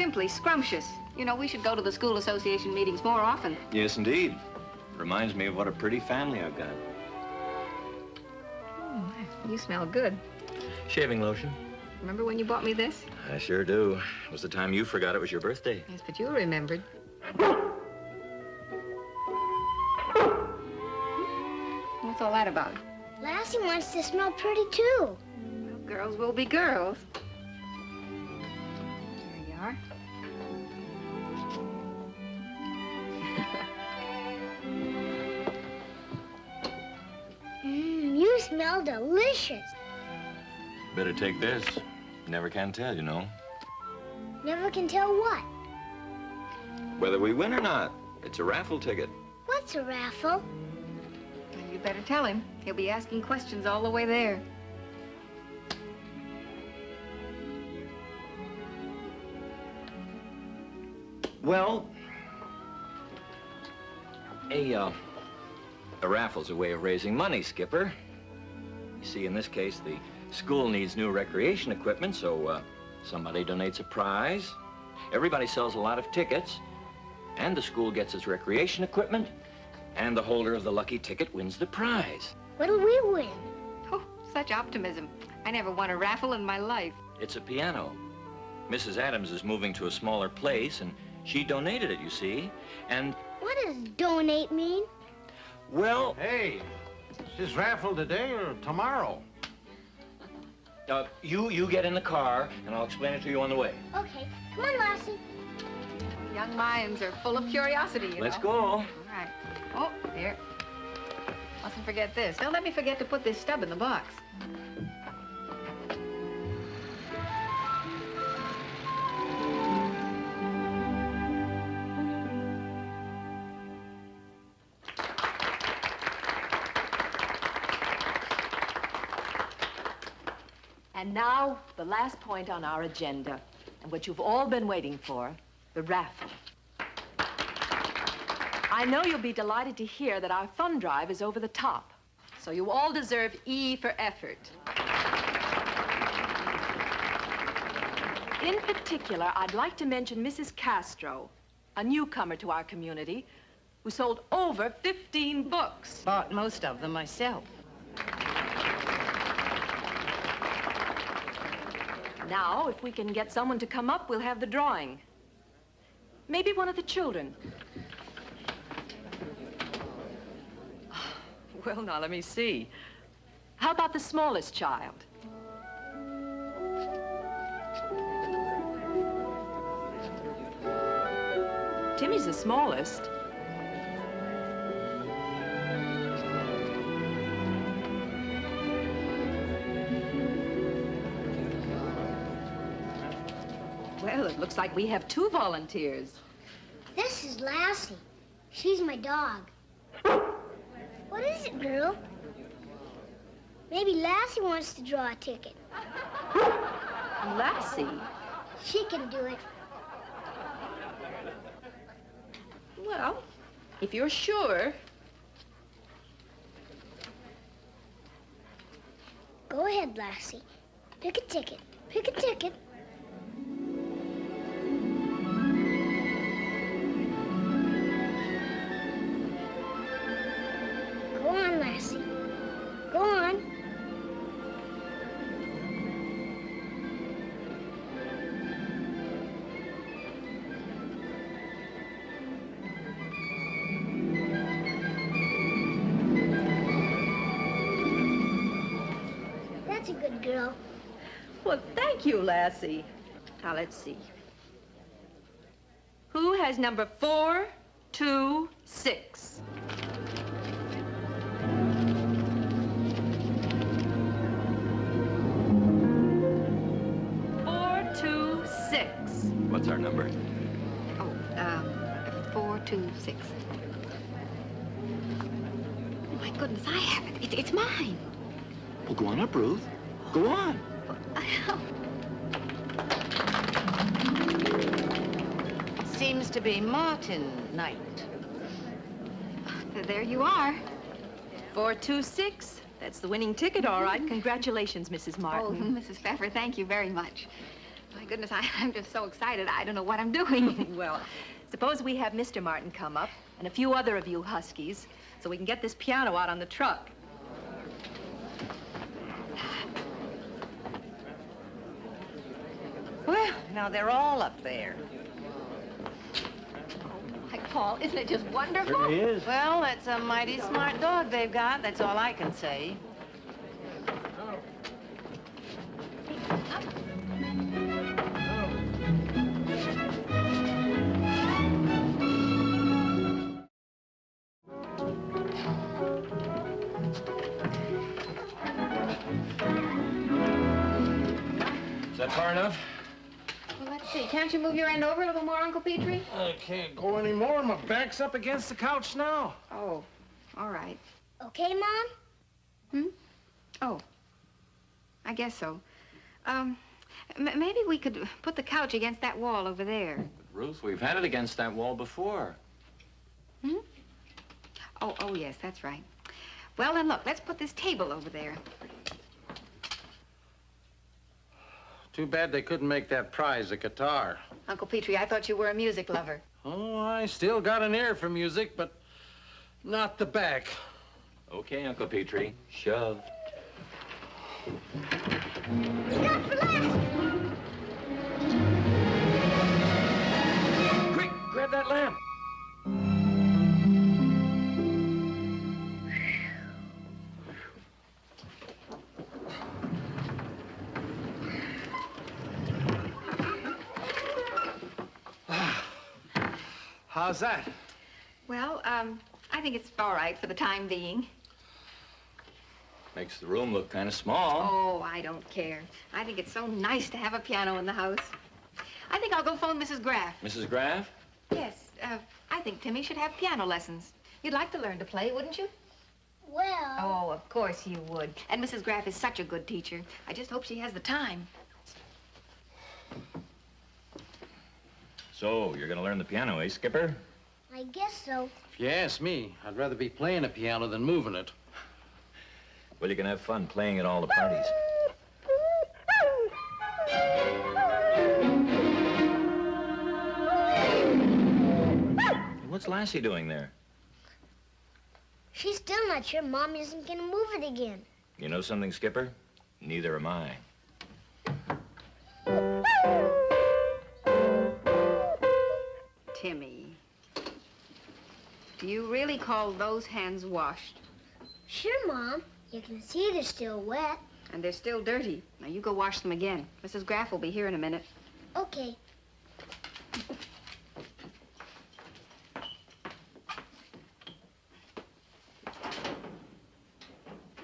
simply scrumptious. You know, we should go to the school association meetings more often. Yes, indeed. Reminds me of what a pretty family I've got. Oh, you smell good. Shaving lotion. Remember when you bought me this? I sure do. It was the time you forgot it was your birthday. Yes, but you remembered. What's all that about? Lassie wants to smell pretty, too. Well, girls will be girls. There you are. You smell delicious. Better take this. Never can tell, you know. Never can tell what. Whether we win or not. It's a raffle ticket. What's a raffle? Well, you better tell him. He'll be asking questions all the way there. Well, a raffle's a way of raising money, Skipper. You see, in this case, the school needs new recreation equipment, so somebody donates a prize. Everybody sells a lot of tickets, and the school gets its recreation equipment, and the holder of the lucky ticket wins the prize. What'll we win? Oh, such optimism. I never won a raffle in my life. It's a piano. Mrs. Adams is moving to a smaller place, and she donated it, you see, and... What does donate mean? Well... Hey, is this raffle today or tomorrow? You get in the car, and I'll explain it to you on the way. Okay, come on, Lassie. Young minds are full of curiosity, you know. Let's go. All right. Oh, here. Mustn't forget this. Don't let me forget to put this stub in the box. And now, the last point on our agenda, and what you've all been waiting for, the raffle. I know you'll be delighted to hear that our fund drive is over the top, so you all deserve E for effort. In particular, I'd like to mention Mrs. Castro, a newcomer to our community, who sold over 15 books. Bought most of them myself. Now, if we can get someone to come up, we'll have the drawing. Maybe one of the children. Well, now, let me see. How about the smallest child? Timmy's the smallest. Well, it looks like we have 2 volunteers. This is Lassie. She's my dog. What is it, girl? Maybe Lassie wants to draw a ticket. Lassie? She can do it. Well, if you're sure. Go ahead, Lassie. Pick a ticket. Pick a ticket. Go on, Lassie. Go on. That's a good girl. Well, thank you, Lassie. Now, let's see. Who has number 426? What's our number? Oh, 426. Oh, my goodness, I have it. It's mine. Well, go on up, Ruth. Go on. Seems to be Martin Knight. There you are. 426. That's the winning ticket, all right. Congratulations, Mrs. Oh, Martin. Mrs. Pfeffer, thank you very much. My goodness, I'm just so excited. I don't know what I'm doing. Well, suppose we have Mr. Martin come up and a few other of you huskies so we can get this piano out on the truck. Well, now they're all up there. My Paul, isn't it just wonderful? He is. Well, that's a mighty smart dog they've got. That's all I can say. Is that far enough? Well, let's see. Can't you move your end over a little more, Uncle Petrie? I can't go anymore. My back's up against the couch now. Oh, all right. Okay, Mom? Oh, I guess so. Maybe we could put the couch against that wall over there. Ruth, we've had it against that wall before. Oh, yes, that's right. Well, then, look, let's put this table over there. Too bad they couldn't make that prize a guitar. Uncle Petrie, I thought you were a music lover. Oh, I still got an ear for music, but not the back. Okay, Uncle Petrie. Shove. Stop for Lassie! Quick, grab that lamp. How's that? Well, I think it's all right for the time being. Makes the room look kind of small. Oh, I don't care. I think it's so nice to have a piano in the house. I think I'll go phone Mrs. Graff. Mrs. Graff? Yes, I think Timmy should have piano lessons. You'd like to learn to play, wouldn't you? Well... Oh, of course you would. And Mrs. Graff is such a good teacher. I just hope she has the time. So, you're gonna learn the piano, eh, Skipper? I guess so. If you ask me, I'd rather be playing a piano than moving it. Well, you can have fun playing at all the parties. What's Lassie doing there? She's still not sure Mom isn't gonna move it again. You know something, Skipper? Neither am I. Timmy, do you really call those hands washed? Sure, Mom. You can see they're still wet. And they're still dirty. Now, you go wash them again. Mrs. Graff will be here in a minute. Okay.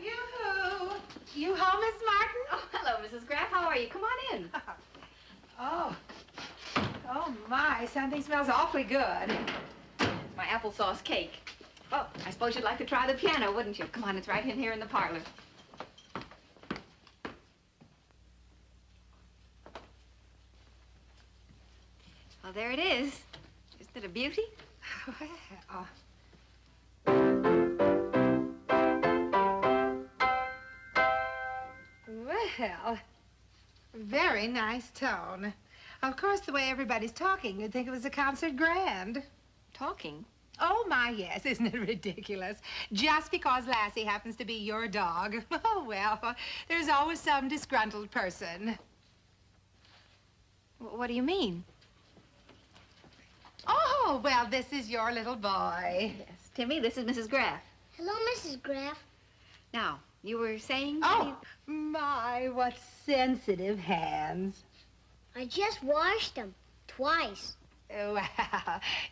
Yoo-hoo! You home, Miss Martin? Oh, hello, Mrs. Graff. How are you? Come on in. Oh, my, something smells awfully good. It's my applesauce cake. Oh, I suppose you'd like to try the piano, wouldn't you? Come on, it's right in here in the parlor. Well, there it is. Isn't it a beauty? Well, very nice tone. Of course, the way everybody's talking, you'd think it was a concert grand. Talking? Oh, my, yes. Isn't it ridiculous? Just because Lassie happens to be your dog. Oh, well, there's always some disgruntled person. What do you mean? Oh, well, this is your little boy. Yes. Timmy, this is Mrs. Graff. Hello, Mrs. Graff. Now, you were saying... Oh, my, what sensitive hands. I just washed them. Twice. Well,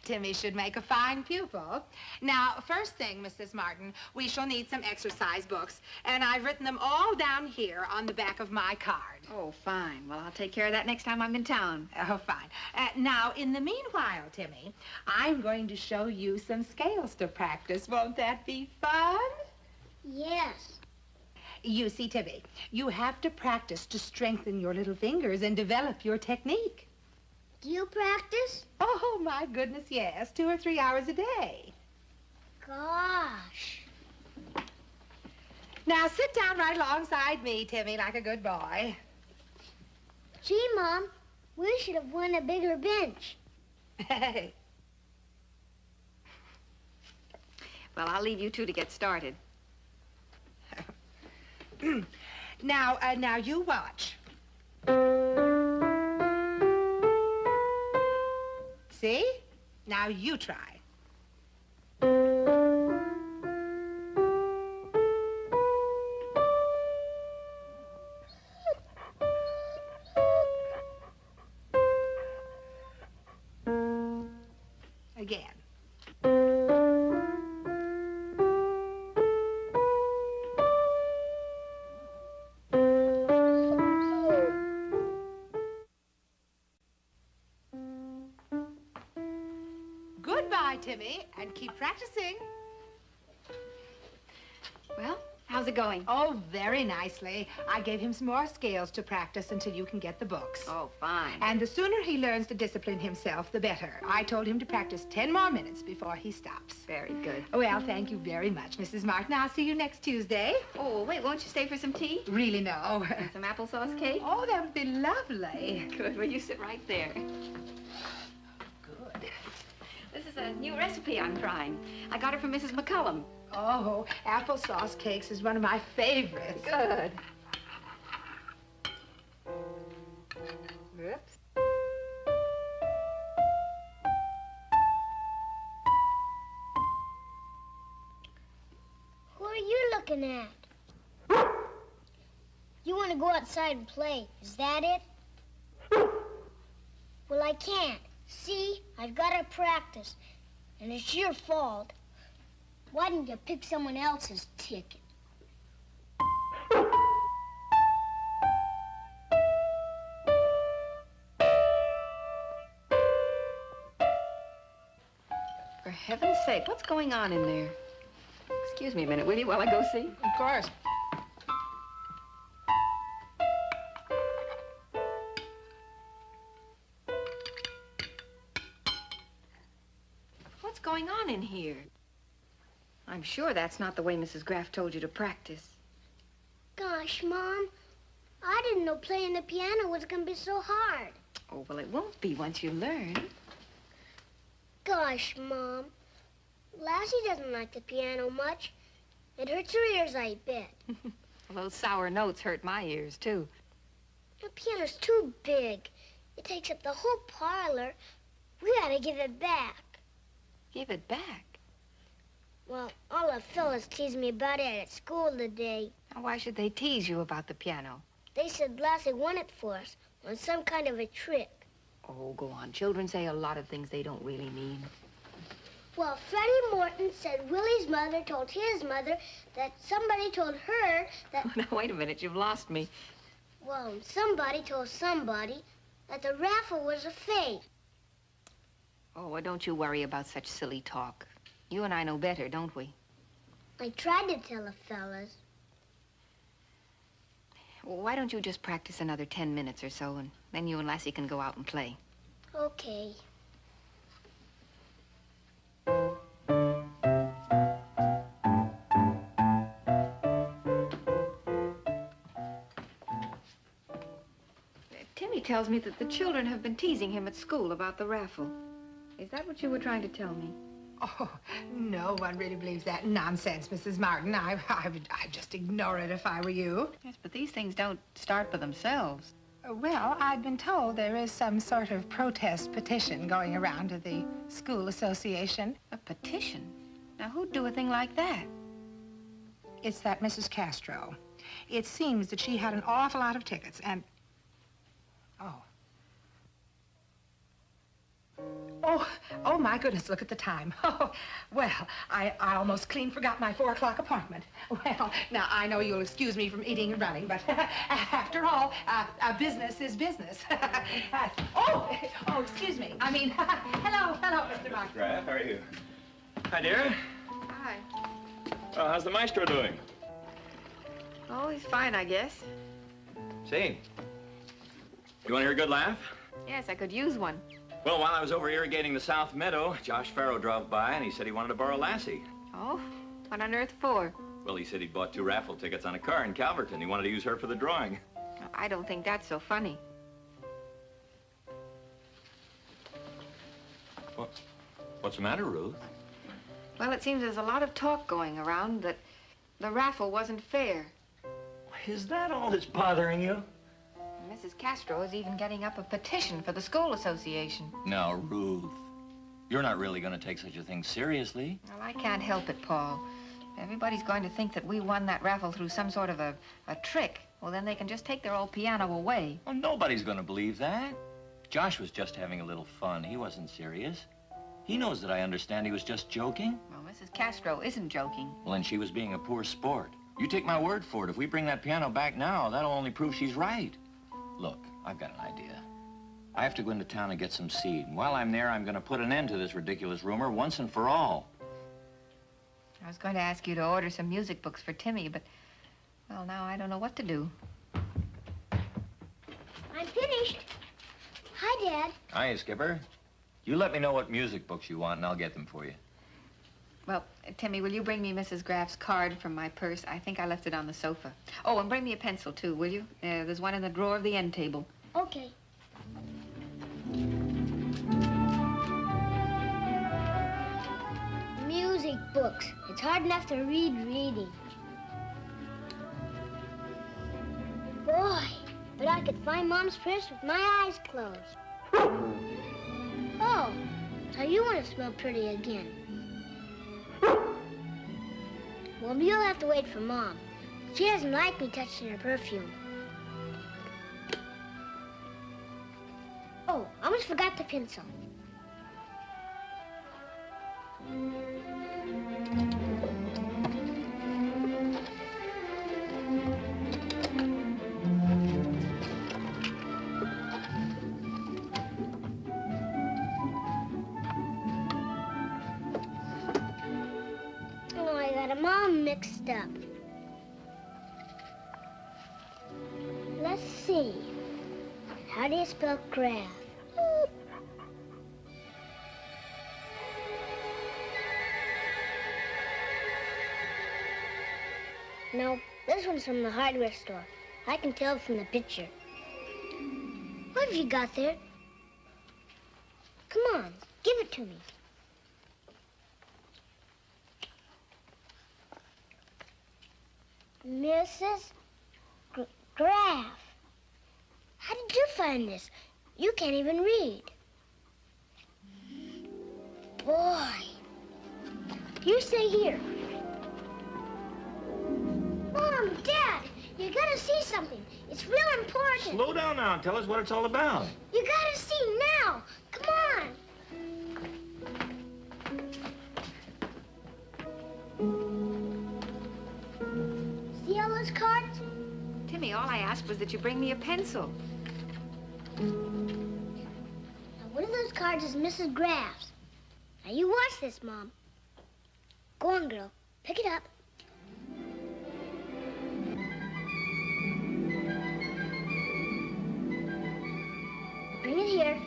Timmy should make a fine pupil. Now, first thing, Mrs. Martin, we shall need some exercise books. And I've written them all down here on the back of my card. Oh, fine. Well, I'll take care of that next time I'm in town. Oh, fine. Now, in the meanwhile, Timmy, I'm going to show you some scales to practice. Won't that be fun? Yes. You see, Timmy, you have to practice to strengthen your little fingers and develop your technique. Do you practice? Oh, my goodness, yes. 2 or 3 hours a day. Gosh. Now, sit down right alongside me, Timmy, like a good boy. Gee, Mom, We should have won a bigger bench. Hey. Well, I'll leave you two to get started. Now you watch. See? Now you try. Again. Goodbye, Timmy, and keep practicing. Well, how's it going? Oh, very nicely. I gave him some more scales to practice until you can get the books. Oh, fine. And the sooner he learns to discipline himself, the better. I told him to practice 10 more minutes before he stops. Very good. Well, thank you very much, Mrs. Martin. I'll see you next Tuesday. Oh, wait, won't you stay for some tea? Really, no. And some applesauce cake? Oh, that would be lovely. Good. Well, you sit right there. Good. This is a new recipe I'm trying. I got it from Mrs. McCullum. Oh, applesauce cakes is one of my favorites. Good. Oops. Who are you looking at? You want to go outside and play, is that it? Well, I can't. See, I've got to practice, and it's your fault. Why didn't you pick someone else's ticket? For heaven's sake, what's going on in there? Excuse me a minute, will you, while I go see? Of course. What's going on in here? I'm sure that's not the way Mrs. Graff told you to practice. Gosh, Mom, I didn't know playing the piano was going to be so hard. Oh, well, it won't be once you learn. Gosh, Mom, Lassie doesn't like the piano much. It hurts her ears, I bet. Well, those sour notes hurt my ears, too. The piano's too big. It takes up the whole parlor. We gotta give it back. Give it back. Well, all the fellas teased me about it at school today. Now, why should they tease you about the piano? They said Lassie won it for us on some kind of a trick. Oh, go on. Children say a lot of things they don't really mean. Well, Freddie Morton said Willie's mother told his mother that somebody told her that... Now, wait a minute. You've lost me. Well, somebody told somebody that the raffle was a fake. Oh, well, don't you worry about such silly talk. You and I know better, don't we? I tried to tell the fellas. Well, why don't you just practice another 10 minutes or so, and then you and Lassie can go out and play. Okay. Timmy tells me that the children have been teasing him at school about the raffle. Is that what you were trying to tell me? Oh, no one really believes that nonsense, Mrs. Martin. I'd just ignore it if I were you. Yes, but these things don't start by themselves. Well, I've been told there is some sort of protest petition going around to the school association. A petition? Now, who'd do a thing like that? It's that Mrs. Castro. It seems that she had an awful lot of tickets and... Oh, my goodness, look at the time. Oh, well, I almost clean forgot my 4 o'clock appointment. Well, now, I know you'll excuse me from eating and running, but after all, business is business. Excuse me. I mean, hello, Mr. Martin. Graff, how are you? Hi, dear. Hi. Well, how's the maestro doing? Oh, he's fine, I guess. See? You want to hear a good laugh? Yes, I could use one. Well, while I was over irrigating the South Meadow, Josh Farrow drove by and he said he wanted to borrow Lassie. Oh? What on earth for? Well, he said he'd bought 2 raffle tickets on a car in Calverton. He wanted to use her for the drawing. I don't think that's so funny. What's the matter, Ruth? Well, it seems there's a lot of talk going around that the raffle wasn't fair. Is that all that's bothering you? Mrs. Castro is even getting up a petition for the school association. Now, Ruth, you're not really going to take such a thing seriously. Well, I can't help it, Paul. Everybody's going to think that we won that raffle through some sort of a trick. Well, then they can just take their old piano away. Well, nobody's going to believe that. Josh was just having a little fun. He wasn't serious. He knows that I understand he was just joking. Well, Mrs. Castro isn't joking. Well, and she was being a poor sport. You take my word for it. If we bring that piano back now, that'll only prove she's right. Look, I've got an idea. I have to go into town and get some seed. And while I'm there, I'm going to put an end to this ridiculous rumor once and for all. I was going to ask you to order some music books for Timmy, but, well, now I don't know what to do. I'm finished. Hi, Dad. Hiya, Skipper. You let me know what music books you want, and I'll get them for you. Well, Timmy, will you bring me Mrs. Graff's card from my purse? I think I left it on the sofa. Oh, and bring me a pencil, too, will you? There's one in the drawer of the end table. Okay. Music books. It's hard enough to read reading. Boy, but I could find Mom's purse with my eyes closed. Oh, so you want to smell pretty again. Well, you'll have to wait for Mom. She doesn't like me touching her perfume. Oh, I almost forgot the pencil. Oh, I got them all mixed up. Let's see. How do you spell Graff? No, this one's from the hardware store. I can tell from the picture. What have you got there? Come on, give it to me. Mrs. Graff. How did you find this? You can't even read. Boy. You stay here. Mom, Dad, you gotta see something. It's real important. Slow down now and tell us what it's all about. You gotta see now. Come on. See all those cards? Timmy, all I asked was that you bring me a pencil. Now, one of those cards is Mrs. Graff's. Now, you watch this, Mom. Go on, girl. Pick it up. Bring it here.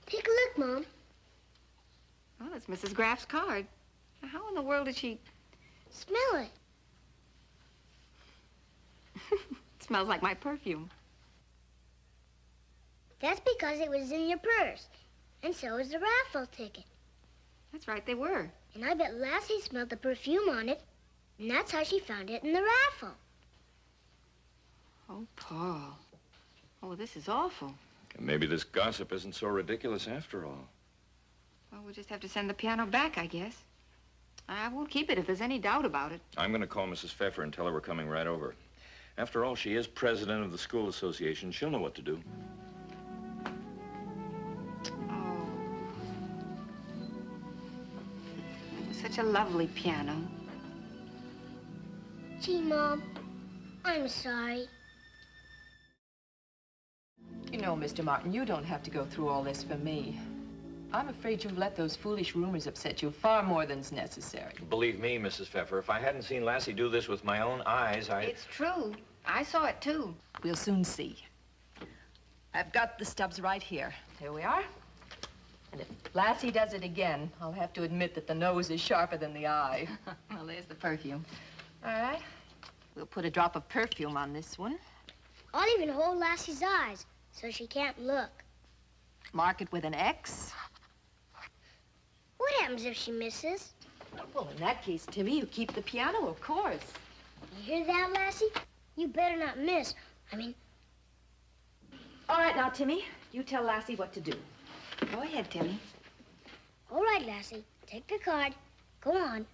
Take a look, Mom. Well, it's Mrs. Graff's card. Now, how in the world did she... Smell it. It smells like my perfume. That's because it was in your purse. And so is the raffle ticket. That's right, they were. And I bet Lassie smelled the perfume on it. And that's how she found it in the raffle. Oh, Paul. Oh, this is awful. Maybe this gossip isn't so ridiculous after all. Well, we'll just have to send the piano back, I guess. I won't keep it if there's any doubt about it. I'm going to call Mrs. Pfeffer and tell her we're coming right over. After all, she is president of the school association. She'll know what to do. Oh. It was such a lovely piano. Gee, Mom, I'm sorry. You know, Mr. Martin, you don't have to go through all this for me. I'm afraid you've let those foolish rumors upset you far more than's necessary. Believe me, Mrs. Pfeffer, if I hadn't seen Lassie do this with my own eyes, It's true. I saw it, too. We'll soon see. I've got the stubs right here. Here we are. And if Lassie does it again, I'll have to admit that the nose is sharper than the eye. Well, there's the perfume. All right. We'll put a drop of perfume on this one. I'll even hold Lassie's eyes so she can't look. Mark it with an X. What happens if she misses? Well, in that case, Timmy, you keep the piano, of course. You hear that, Lassie? You better not miss. All right, now, Timmy, you tell Lassie what to do. Go ahead, Timmy. All right, Lassie. Take the card. Go on.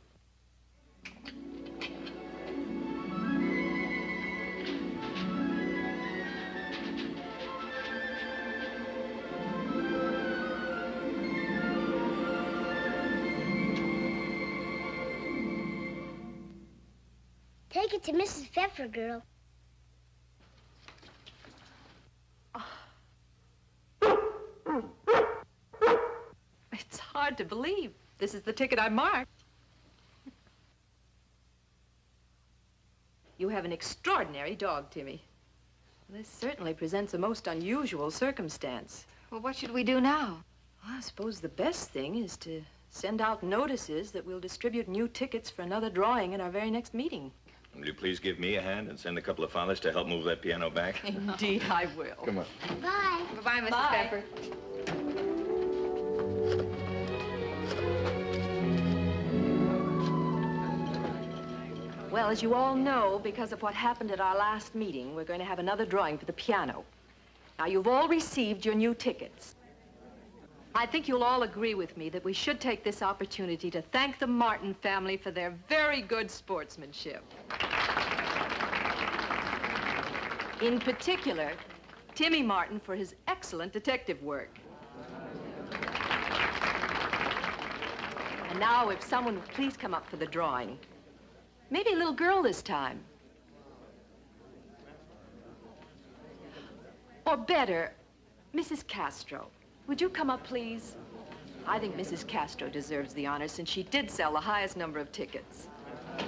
Take it to Mrs. Pfeffer, girl. It's hard to believe. This is the ticket I marked. You have an extraordinary dog, Timmy. This certainly presents a most unusual circumstance. Well, what should we do now? Well, I suppose the best thing is to send out notices that we'll distribute new tickets for another drawing at our very next meeting. Will you please give me a hand and send a couple of fathers to help move that piano back? Indeed, I will. Come on. Bye. Bye-bye, Mrs. Bye. Pepper. Well, as you all know, because of what happened at our last meeting, we're going to have another drawing for the piano. Now, you've all received your new tickets. I think you'll all agree with me that we should take this opportunity to thank the Martin family for their very good sportsmanship. In particular, Timmy Martin for his excellent detective work. And now, if someone would please come up for the drawing. Maybe a little girl this time. Or better, Mrs. Castro. Would you come up, please? I think Mrs. Castro deserves the honor since she did sell the highest number of tickets. All right.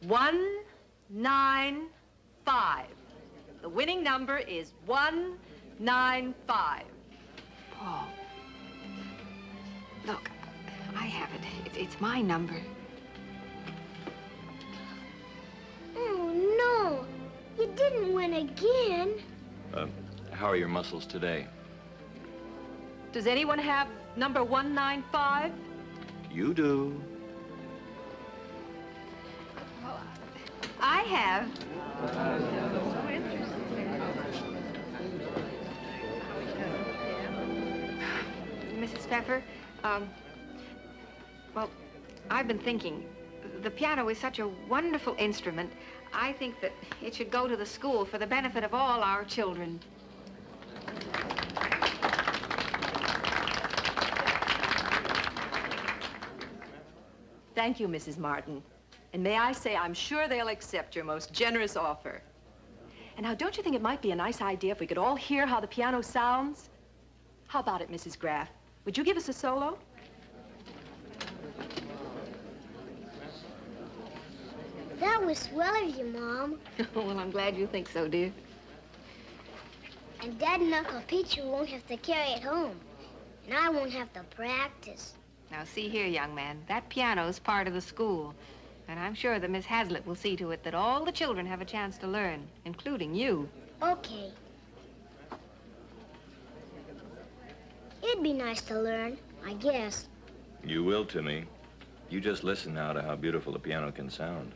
195. The winning number is 195. Paul. Look, I have it. It's my number. Oh, no. You didn't win again. How are your muscles today? Does anyone have number 195? You do. I have. Mrs. Pfeffer, well, I've been thinking, the piano is such a wonderful instrument. I think that it should go to the school for the benefit of all our children. Thank you, Mrs. Martin. And may I say, I'm sure they'll accept your most generous offer. And now, don't you think it might be a nice idea if we could all hear how the piano sounds? How about it, Mrs. Graff? Would you give us a solo? That was swell of you, Mom. Well, I'm glad you think so, dear. And Dad and Uncle Peter won't have to carry it home. And I won't have to practice. Now, see here, young man, that piano's part of the school. And I'm sure that Miss Hazlitt will see to it that all the children have a chance to learn, including you. Okay. It'd be nice to learn, I guess. You will, Timmy. You just listen now to how beautiful the piano can sound.